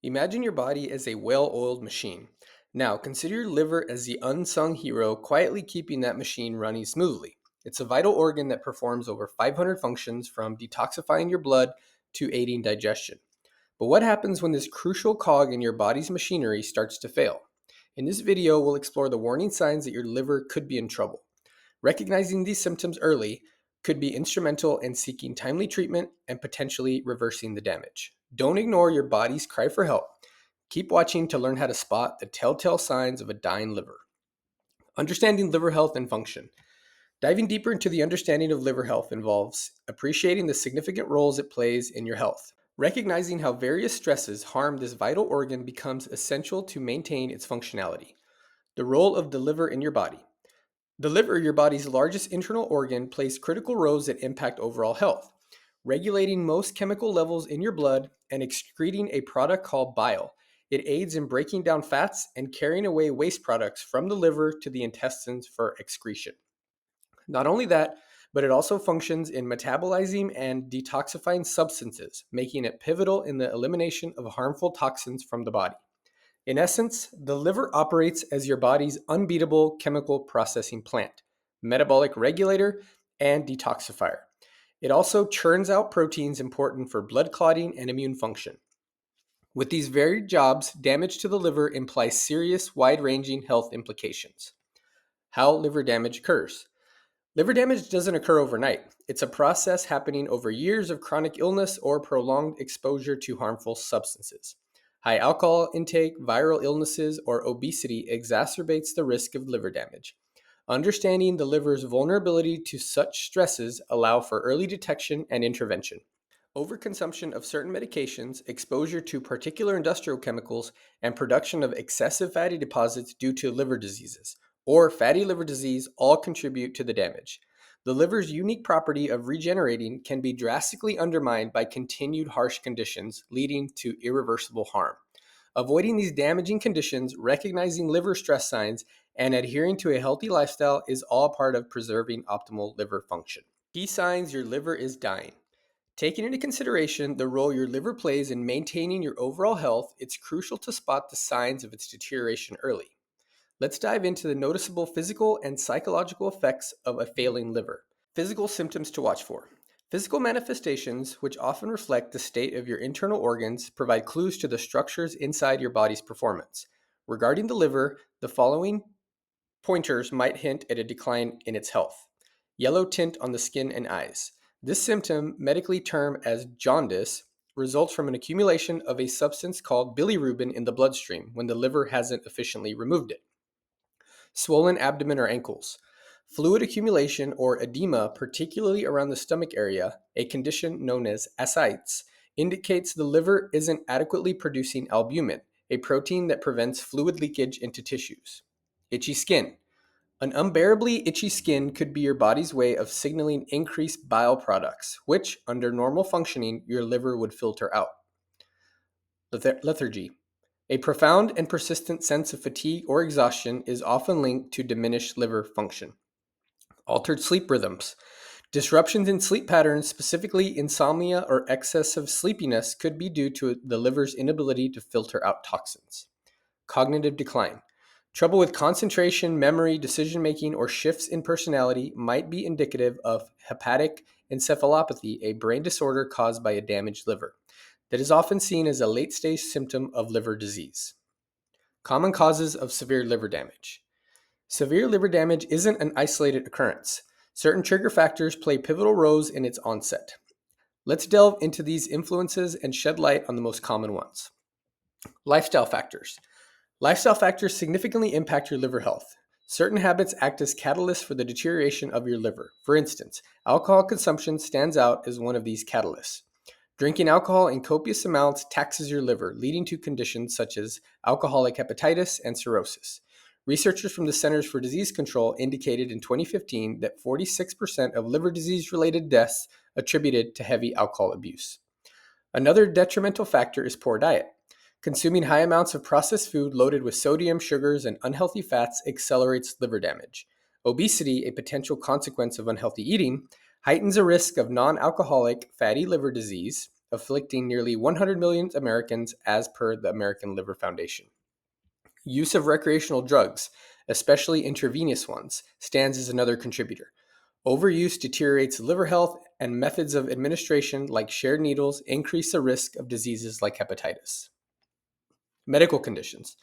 Imagine your body as a well oiled machine. Now, consider your liver as the unsung hero quietly keeping that machine running smoothly. It's a vital organ that performs over 500 functions from detoxifying your blood to aiding digestion. But what happens when this crucial cog in your body's machinery starts to fail? In this video, we'll explore the warning signs that your liver could be in trouble. Recognizing these symptoms early could be instrumental in seeking timely treatment and potentially reversing the damage. Don't ignore your body's cry for help. Keep watching to learn how to spot the telltale signs of a dying liver. Understanding liver health and function. Diving deeper into the understanding of liver health involves appreciating the significant roles it plays in your health. Recognizing how various stresses harm this vital organ becomes essential to maintain its functionality. The role of the liver in your body. The liver, your body's largest internal organ, plays critical roles that impact overall health, regulating most chemical levels in your blood and excreting a product called bile. It aids in breaking down fats and carrying away waste products from the liver to the intestines for excretion. Not only that, but it also functions in metabolizing and detoxifying substances, making it pivotal in the elimination of harmful toxins from the body. In essence, the liver operates as your body's unbeatable chemical processing plant, metabolic regulator, and detoxifier. It also churns out proteins important for blood clotting and immune function. With these varied jobs, damage to the liver implies serious, wide ranging health implications. How liver damage occurs. Liver damage doesn't occur overnight. It's a process happening over years of chronic illness or prolonged exposure to harmful substances. High alcohol intake, viral illnesses, or obesity exacerbates the risk of liver damage. Understanding the liver's vulnerability to such stresses allow for early detection and intervention. Overconsumption of certain medications, exposure to particular industrial chemicals, and production of excessive fatty deposits due to liver diseases or fatty liver disease all contribute to the damage. The liver's unique property of regenerating can be drastically undermined by continued harsh conditions, leading to irreversible harm. Avoiding these damaging conditions, recognizing liver stress signs, and adhering to a healthy lifestyle is all part of preserving optimal liver function. Key signs your liver is dying. Taking into consideration the role your liver plays in maintaining your overall health, it's crucial to spot the signs of its deterioration early. Let's dive into the noticeable physical and psychological effects of a failing liver. Physical symptoms to watch for. Physical manifestations, which often reflect the state of your internal organs, provide clues to the structures inside your body's performance. Regarding the liver, the following pointers might hint at a decline in its health. Yellow tint on the skin and eyes. This symptom, medically termed as jaundice, results from an accumulation of a substance called bilirubin in the bloodstream when the liver hasn't efficiently removed it. Swollen abdomen or ankles. Fluid accumulation or edema, particularly around the stomach area, a condition known as ascites, indicates the liver isn't adequately producing albumin, a protein that prevents fluid leakage into tissues. Itchy skin. An unbearably itchy skin could be your body's way of signaling increased bile products, which, under normal functioning, your liver would filter out. Lethargy. A profound and persistent sense of fatigue or exhaustion is often linked to diminished liver function. Altered sleep rhythms. Disruptions in sleep patterns, specifically insomnia or excessive sleepiness, could be due to the liver's inability to filter out toxins. Cognitive decline. Trouble with concentration, memory, decision making, or shifts in personality might be indicative of hepatic encephalopathy, a brain disorder caused by a damaged liver that is often seen as a late stage symptom of liver disease. Common causes of severe liver damage. Severe liver damage isn't an isolated occurrence. Certain trigger factors play pivotal roles in its onset. Let's delve into these influences and shed light on the most common ones. Lifestyle factors. Lifestyle factors significantly impact your liver health. Certain habits act as catalysts for the deterioration of your liver. For instance, alcohol consumption stands out as one of these catalysts. Drinking alcohol in copious amounts taxes your liver, leading to conditions such as alcoholic hepatitis and cirrhosis. Researchers from the Centers for Disease Control indicated in 2015 that 46% of liver disease-related deaths attributed to heavy alcohol abuse. Another detrimental factor is poor diet. Consuming high amounts of processed food loaded with sodium, sugars, and unhealthy fats accelerates liver damage. Obesity, a potential consequence of unhealthy eating, heightens a risk of non-alcoholic fatty liver disease, afflicting nearly 100 million Americans as per the American Liver Foundation. Use of recreational drugs, especially intravenous ones, stands as another contributor. Overuse deteriorates liver health, and methods of administration like shared needles increase the risk of diseases like hepatitis. Medical conditions.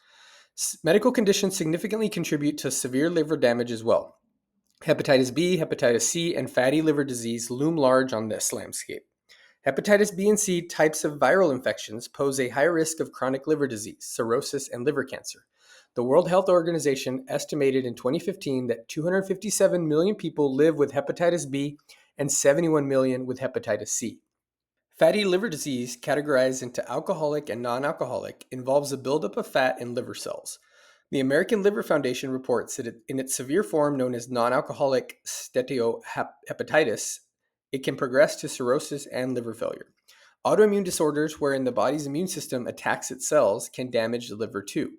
Medical conditions significantly contribute to severe liver damage as well. Hepatitis B, hepatitis C, and fatty liver disease loom large on this landscape. Hepatitis B and C types of viral infections pose a high risk of chronic liver disease, cirrhosis, and liver cancer. The World Health Organization estimated in 2015 that 257 million people live with hepatitis B and 71 million with hepatitis C. Fatty liver disease, categorized into alcoholic and non-alcoholic, involves a buildup of fat in liver cells. The American Liver Foundation reports that in its severe form known as non-alcoholic steatohepatitis, it can progress to cirrhosis and liver failure. Autoimmune disorders wherein the body's immune system attacks its cells can damage the liver too.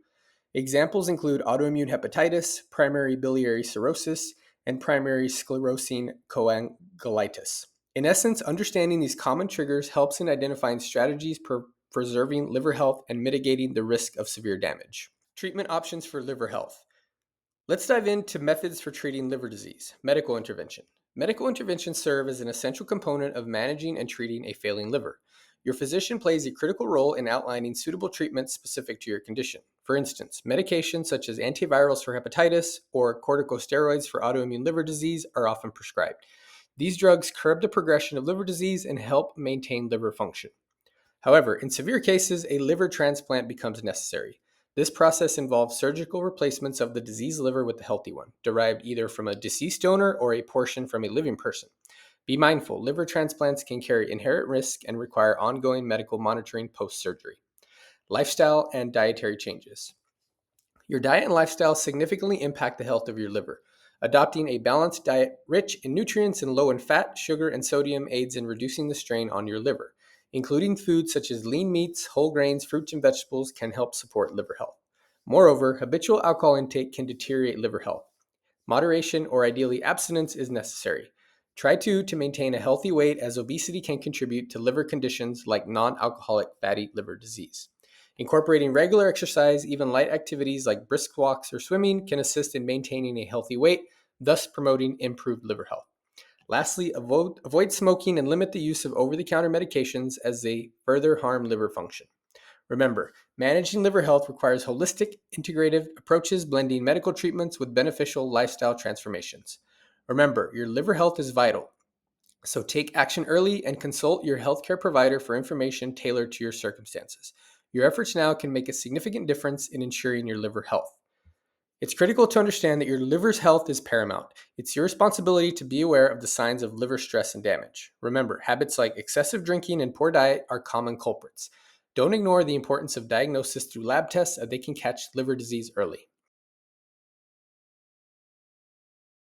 Examples include autoimmune hepatitis, primary biliary cirrhosis, and primary sclerosing choangitis. In essence, understanding these common triggers helps in identifying strategies for preserving liver health and mitigating the risk of severe damage. Treatment options for liver health. Let's dive into methods for treating liver disease. Medical intervention. Medical interventions serve as an essential component of managing and treating a failing liver. Your physician plays a critical role in outlining suitable treatments specific to your condition. For instance, medications such as antivirals for hepatitis or corticosteroids for autoimmune liver disease are often prescribed. These drugs curb the progression of liver disease and help maintain liver function. However, in severe cases, a liver transplant becomes necessary. This process involves surgical replacements of the diseased liver with a healthy one, derived either from a deceased donor or a portion from a living person. Be mindful, liver transplants can carry inherent risk and require ongoing medical monitoring post-surgery. Lifestyle and dietary changes. Your diet and lifestyle significantly impact the health of your liver. Adopting a balanced diet rich in nutrients and low in fat, sugar, and sodium aids in reducing the strain on your liver. Including foods such as lean meats, whole grains, fruits, and vegetables can help support liver health. Moreover, habitual alcohol intake can deteriorate liver health. Moderation or ideally abstinence is necessary. Try to maintain a healthy weight, as obesity can contribute to liver conditions like non-alcoholic fatty liver disease. Incorporating regular exercise, even light activities like brisk walks or swimming, can assist in maintaining a healthy weight, thus promoting improved liver health. Lastly, avoid smoking and limit the use of over-the-counter medications as they further harm liver function. Remember, managing liver health requires holistic, integrative approaches blending medical treatments with beneficial lifestyle transformations. Remember, your liver health is vital, so take action early and consult your healthcare provider for information tailored to your circumstances. Your efforts now can make a significant difference in ensuring your liver health. It's critical to understand that your liver's health is paramount. It's your responsibility to be aware of the signs of liver stress and damage. Remember, habits like excessive drinking and poor diet are common culprits. Don't ignore the importance of diagnosis through lab tests, as they can catch liver disease early.